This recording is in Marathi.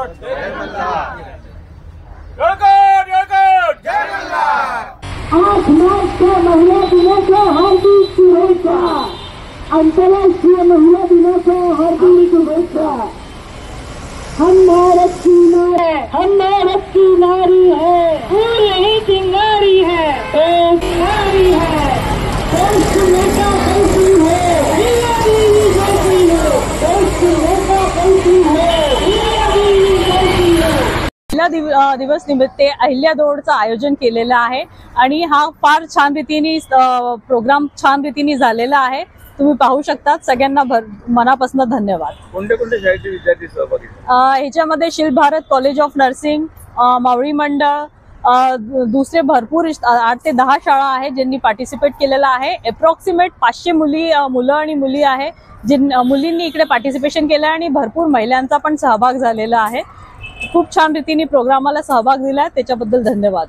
8 मार्चच्या महिला दिनाच्या हार्दिक शुभेच्छा। आंतरराष्ट्रीय महिला दिनाच्या हार्दिक शुभेच्छा। हम भारत की नारी है, और यही चिंगारी है, नारी है, देश नेता कैसी है, कैसी है, देश नेता कैसी है, कैसी है। महिला दिवस निमित्त अहिल्या दौडचं आयोजन केलेलं आहे आणि हा फार छान रीतीने प्रोग्राम छान रीतीने झालेला आहे। तुम्ही पाहू शकता। सगळ्यांना मनापासून धन्यवाद। कोणत्या शाळेचे विद्यार्थी सहभागी ह्याच्यामध्ये शील भारत कॉलेज ऑफ नर्सिंग, मावळी मंडळ, दुसरे भरपूर 8 ते 10 शाळा आहेत ज्यांनी पार्टिसिपेट केलेला आहे। अप्रॉक्सिमेट 500 मुलं आणि मुली आहे मुलींनी इकडे पार्टिसिपेशन केलं आणि भरपूर महिलांचा पण सहभाग झालेला आहे। खूप छान रीतीने प्रोग्रामाला सहभाग दिला, त्याच्याबद्दल धन्यवाद।